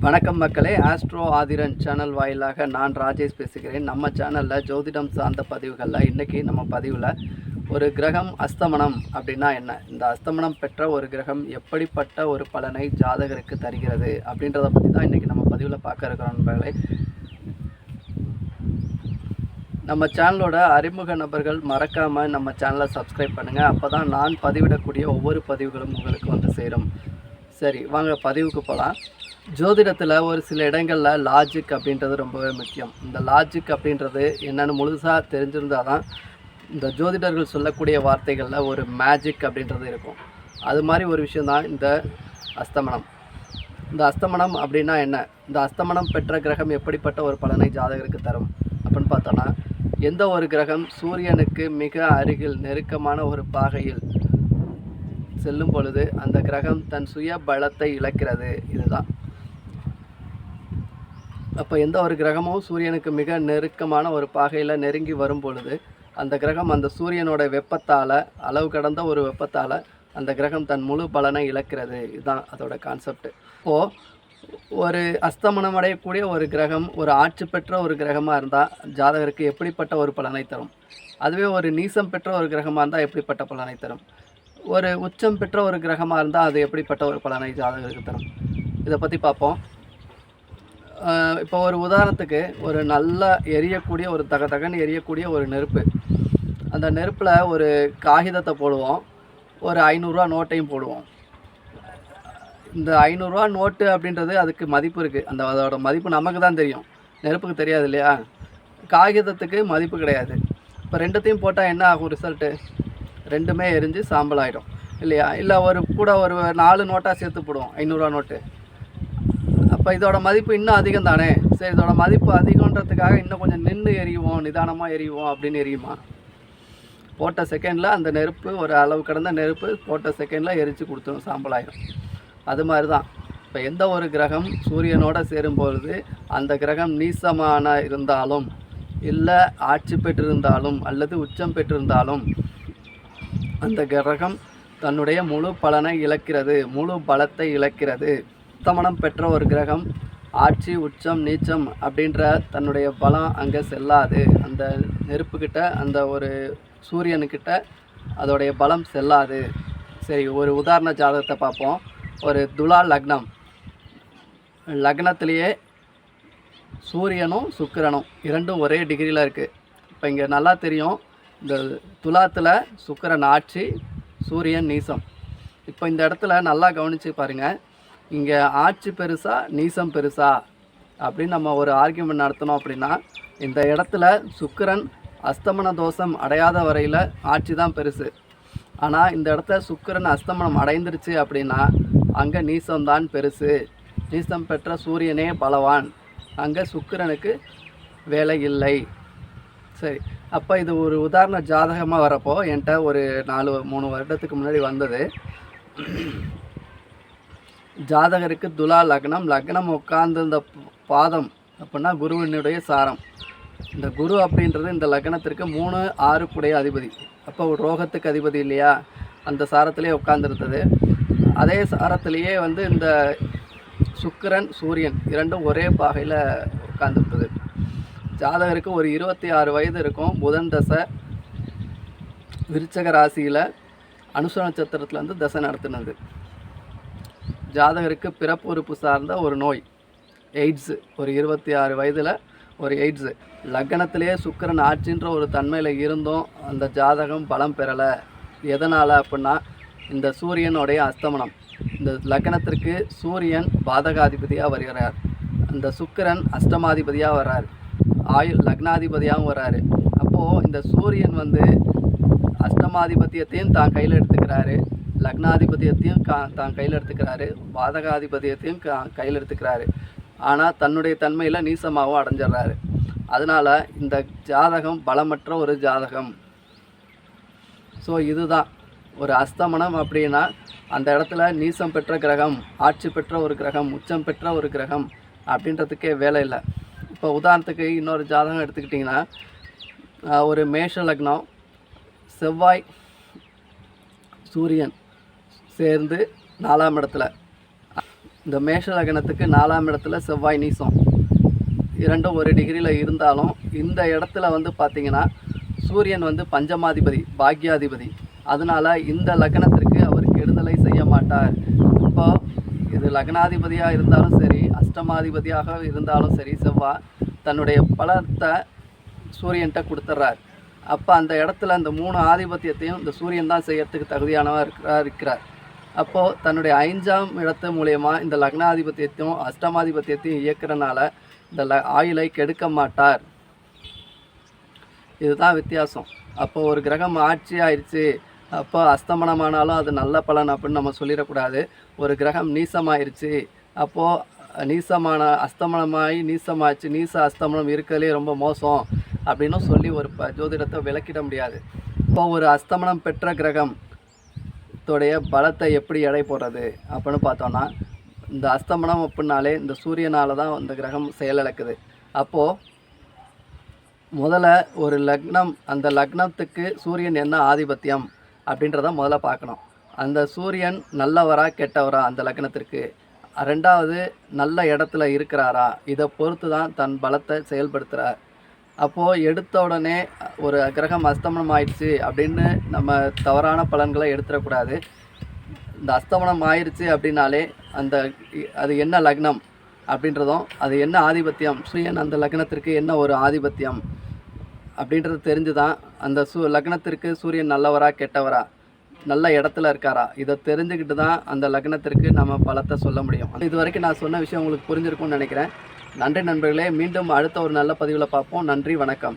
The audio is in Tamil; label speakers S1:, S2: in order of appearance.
S1: வணக்கம் மக்களே, ஆஸ்ட்ரோ ஆதிரன் சேனல் வாயிலாக நான் ராஜேஷ் பேசுகிறேன். நம்ம சேனலில் ஜோதிடம் சார்ந்த பதிவுகளில் இன்றைக்கி நம்ம பதிவில் ஒரு கிரகம் அஸ்தமனம் அப்படின்னா என்ன, இந்த அஸ்தமனம் பெற்ற ஒரு கிரகம் எப்படிப்பட்ட ஒரு பலனை ஜாதகருக்கு தருகிறது அப்படின்றத பற்றி தான் இன்றைக்கி நம்ம பதிவில் பார்க்க இருக்கிறோம். நண்பர்களே, நம்ம சேனலோட அறிமுக நபர்கள் மறக்காமல் நம்ம சேனலை சப்ஸ்கிரைப் பண்ணுங்கள். அப்போ தான் நான் பதிவிடக்கூடிய ஒவ்வொரு பதிவுகளும் உங்களுக்கு வந்து சேரும். சரி, வாங்க பதிவுக்கு போகலாம். ஜோதிடத்தில் ஒரு சில இடங்களில் லாஜிக் அப்படின்றது ரொம்பவே முக்கியம். இந்த லாஜிக் அப்படின்றது என்னென்னு முழுசாக தெரிஞ்சிருந்தால் தான் இந்த ஜோதிடர்கள் சொல்லக்கூடிய வார்த்தைகளில் ஒரு மேஜிக் அப்படின்றது இருக்கும். அது மாதிரி ஒரு விஷயந்தான் இந்த அஸ்தமனம். இந்த அஸ்தமனம் அப்படின்னா என்ன, இந்த அஸ்தமனம் பெற்ற கிரகம் எப்படிப்பட்ட ஒரு பலனை ஜாதகருக்கு தரும் அப்படின்னு பார்த்தோன்னா, எந்த ஒரு கிரகம் சூரியனுக்கு மிக அருகில் நெருக்கமான ஒரு பாகையில் செல்லும் பொழுது அந்த கிரகம் தன் சுய பலத்தை இழக்கிறது. இதுதான். அப்போ எந்த ஒரு கிரகமும் சூரியனுக்கு மிக நெருக்கமான ஒரு பாகையில் நெருங்கி வரும் பொழுது அந்த கிரகம் அந்த சூரியனோட வெப்பத்தால், அளவு கடந்த ஒரு வெப்பத்தால் அந்த கிரகம் தன் முழு பலனை இழக்கிறது. இதுதான் அதோட கான்செப்ட். இப்போது ஒரு அஸ்தமனம் அடையக்கூடிய ஒரு கிரகம் ஒரு ஆட்சி பெற்ற ஒரு கிரகமாக இருந்தால் ஜாதகருக்கு எப்படிப்பட்ட ஒரு பலனை தரும், அதுவே ஒரு நீசம் பெற்ற ஒரு கிரகமாக இருந்தால் எப்படிப்பட்ட பலனை தரும், ஒரு உச்சம் பெற்ற ஒரு கிரகமாக இருந்தால் அது எப்படிப்பட்ட ஒரு பலனை ஜாதகருக்கு தரும், இதை பற்றி பார்ப்போம். இப்போ ஒரு உதாரணத்துக்கு, ஒரு நல்லா எரியக்கூடிய ஒரு தகன்னு எரியக்கூடிய ஒரு நெருப்பு, அந்த நெருப்பில் ஒரு காகிதத்தை போடுவோம், ஒரு 500 ரூபா நோட்டையும் போடுவோம். இந்த 500 ரூபா நோட்டு அப்படின்றது அதுக்கு மதிப்பு இருக்குது. அதோட மதிப்பு நமக்கு தான் தெரியும், நெருப்புக்கு தெரியாது இல்லையா? காகிதத்துக்கு மதிப்பு கிடையாது. இப்போ ரெண்டுத்தையும் போட்டால் என்ன ஆகும் ரிசல்ட்டு? ரெண்டுமே எரிஞ்சு சாம்பல் ஆகிடும் இல்லையா? இல்லை ஒரு 4 நோட்டாக சேர்த்து போடுவோம், 500 ரூபா நோட்டு. அப்போ இதோட மதிப்பு இன்னும் அதிகம் தானே. சரி, இதோட மதிப்பு அதிகன்றதுக்காக இன்னும் கொஞ்சம் நின்று எரியுவோம், நிதானமாக எரியுவோம் அப்படின்னு எரியுமா? போட்ட செகண்டில் அந்த நெருப்பு, ஒரு அளவு கடந்த நெருப்பு போட்ட செகண்டில் எரித்து கொடுத்துரும், சாம்பல் ஆகிடும். அது மாதிரி தான் இப்போ எந்த ஒரு கிரகம் சூரியனோடு சேரும்பொழுது அந்த கிரகம் நீசமான இருந்தாலும், இல்லை ஆட்சி பெற்றிருந்தாலும், அல்லது உச்சம் பெற்றிருந்தாலும் அந்த கிரகம் தன்னுடைய முழு பலனை இழக்கிறது, முழு பலத்தை இழக்கிறது. அஸ்தமனம் பெற்ற ஒரு கிரகம் ஆட்சி, உச்சம், நீச்சம் அப்படின்ற தன்னுடைய பலம் அங்கே செல்லாது. அந்த நெருப்புக்கிட்ட, அந்த ஒரு சூரியனுக்கிட்ட அதோடைய பலம் செல்லாது. சரி, ஒரு உதாரண ஜாதகத்தை பார்ப்போம். ஒரு துலா லக்னம், லக்னத்திலேயே சூரியனும் சுக்கிரனும் இரண்டும் ஒரே டிகிரியில் இருக்குது. இப்போ இங்கே நல்லா தெரியும், இந்த துலாத்தில் சுக்கிரன் ஆட்சி, சூரியன் நீசம். இப்போ இந்த இடத்துல நல்லா கவனித்து பாருங்கள், இங்கே ஆட்சி பெருசா நீசம் பெருசா அப்படின்னு நம்ம ஒரு ஆர்கியூமெண்ட் நடத்தணும் அப்படின்னா, இந்த இடத்துல சுக்கிரன் அஸ்தமன தோஷம் அடையாத வரையில் ஆட்சி தான் பெருசு. ஆனால் இந்த இடத்துல சுக்கிரன் அஸ்தமனம் அடைந்துருச்சு அப்படின்னா அங்கே நீசம்தான் பெருசு. நீசம் பெற்ற சூரியனே பலவான், அங்கே சுக்கிரனுக்கு வேலை இல்லை. சரி, அப்போ இது ஒரு உதாரண ஜாதகமாக வரப்போ என்கிட்ட ஒரு 3 வருடத்துக்கு முன்னாடி வந்தது. ஜாதகருக்கு துலா லக்னம், லக்னம் உட்கார்ந்திருந்த பாதம் அப்படின்னா குருவினுடைய சாரம். இந்த குரு அப்படின்றது இந்த லக்னத்திற்கு 3, 6 கூடைய அதிபதி. அப்போ ஒரு ரோகத்துக்கு அதிபதி இல்லையா? அந்த சாரத்திலே உட்கார்ந்துருந்தது. அதே சாரத்திலேயே வந்து இந்த சுக்கிரன், சூரியன் இரண்டும் ஒரே பாகையில் உட்கார்ந்துருந்தது. ஜாதகருக்கு ஒரு 26 வயது இருக்கும். புதன் தசை விருச்சக ராசியில் அனுச நட்சத்திரத்தில் வந்து தசை நடத்தினது. ஜாதகருக்கு பிறப்பு உறுப்பு சார்ந்த ஒரு நோய், எய்ட்ஸு. ஒரு 26 வயதில் ஒரு எய்ட்ஸு. லக்னத்திலேயே சுக்கிரன் ஆட்சின்ற ஒரு தன்மையில் இருந்தும் அந்த ஜாதகம் பலம் பெறலை. எதனால் அப்படின்னா, இந்த சூரியனுடைய அஸ்தமனம். இந்த லக்னத்திற்கு சூரியன் பாதகாதிபதியாக வருகிறார், அந்த சுக்கிரன் அஷ்டமாதிபதியாக வர்றார், லக்னாதிபதியாகவும் வர்றாரு. அப்போது இந்த சூரியன் வந்து அஷ்டமாதிபத்தியத்தையும் தான் கையில் எடுத்துக்கிறாரு, லக்னாதிபதியத்தையும் தான் கையில் எடுத்துக்கிறாரு, பாதகாதிபதியத்தையும் கையில் எடுத்துக்கிறாரு. ஆனால் தன்னுடைய தன்மையில் நீசமாகவும் அடைஞ்சிட்றாரு. அதனால் இந்த ஜாதகம் பலமற்ற ஒரு ஜாதகம். ஸோ இதுதான் ஒரு அஸ்தமனம் அப்படின்னா, அந்த இடத்துல நீசம் பெற்ற கிரகம், ஆட்சி பெற்ற ஒரு கிரகம், உச்சம் பெற்ற ஒரு கிரகம் அப்படின்றதுக்கே வேலை இல்லை. இப்போ உதாரணத்துக்கு இன்னொரு ஜாதகம் எடுத்துக்கிட்டிங்கன்னா, ஒரு மேஷ லக்னம், செவ்வாய் சூரியன் சேர்ந்து 4ஆம் இடத்துல, இந்த மேஷ லக்னத்துக்கு 4ஆம் இடத்துல செவ்வாய் நீசம், இரண்டும் ஒரு டிகிரியில் இருந்தாலும் இந்த இடத்துல வந்து பார்த்திங்கன்னா சூரியன் வந்து பஞ்சமாதிபதி, பாக்யாதிபதி. அதனால் இந்த லக்னத்திற்கு அவர் கெடுதலை செய்ய மாட்டார். இப்போ இது லக்னாதிபதியாக இருந்தாலும் சரி, அஷ்டமாதிபதியாக இருந்தாலும் சரி, செவ்வாய் தன்னுடைய பலத்தை சூரியன்கிட்ட கொடுத்துட்றார். அப்போ அந்த இடத்துல அந்த 3 ஆதிபத்தியத்தையும் இந்த சூரியன் தான் செய்யறதுக்கு தகுதியானவர் இருக்கிறார். அப்போது தன்னுடைய 5ஆம் இடத்து மூலயமா இந்த லக்னாதிபத்தியத்தையும் அஷ்டமாதிபத்தியத்தையும் இயக்கிறனால இந்த ஆயுளை கெடுக்க மாட்டார். இதுதான் வித்தியாசம். அப்போது ஒரு கிரகம் ஆட்சி ஆயிடுச்சு, அப்போ அஸ்தமனமானாலும் அது நல்ல பலன் அப்படின்னு நம்ம சொல்லிடக்கூடாது. ஒரு கிரகம் நீசமாயிருச்சு, அப்போது அஸ்தமனமாகி நீசமாச்சு, நீச அஸ்தமனம் இருக்கிறதுலே ரொம்ப மோசம் அப்படின்னு சொல்லி ஒரு ஜோதிடத்தை விளக்கிட முடியாது. இப்போ ஒரு அஸ்தமனம் பெற்ற கிரகம் தோடைய பலத்தை எப்படி எடை போடுறது அப்படின்னு பார்த்தோன்னா, இந்த அஸ்தமனம் அப்படின்னாலே இந்த சூரியனால் தான் இந்த கிரகம் செயலிழக்குது. அப்போது முதல்ல ஒரு லக்னம், அந்த லக்னத்துக்கு சூரியன் என்ன ஆதிபத்தியம் அப்படின்றத முதல்ல பார்க்கணும். அந்த சூரியன் நல்லவரா கெட்டவரா அந்த லக்னத்திற்கு, 2வது நல்ல இடத்துல இருக்கிறாரா, இதை பொறுத்து தான் தன் பலத்தை செயல்படுத்துகிறார். அப்போது எடுத்த உடனே ஒரு கிரகம் அஸ்தமனம் ஆயிடுச்சு அப்படின்னு நம்ம தவறான பலன்களை எடுத்துடக்கூடாது. இந்த அஸ்தமனம் ஆயிடுச்சு அப்படின்னாலே அது என்ன லக்னம் அப்படின்றதும், அது என்ன ஆதிபத்தியம், சூரியன் அந்த லக்னத்திற்கு என்ன ஒரு ஆதிபத்தியம் அப்படின்றது தெரிஞ்சு தான் அந்த லக்னத்திற்கு சூரியன் நல்லவரா கெட்டவரா, நல்ல இடத்துல இருக்காரா, இதை தெரிஞ்சுக்கிட்டு தான் அந்த லக்னத்திற்கு நம்ம பலத்தை சொல்ல முடியும். இது வரைக்கும் நான் சொன்ன விஷயம் உங்களுக்கு புரிஞ்சிருக்கும்னு நினைக்கிறேன். நன்றி நண்பர்களே. மீண்டும் அடுத்த ஒரு நல்ல பதிவில் பார்ப்போம். நன்றி, வணக்கம்.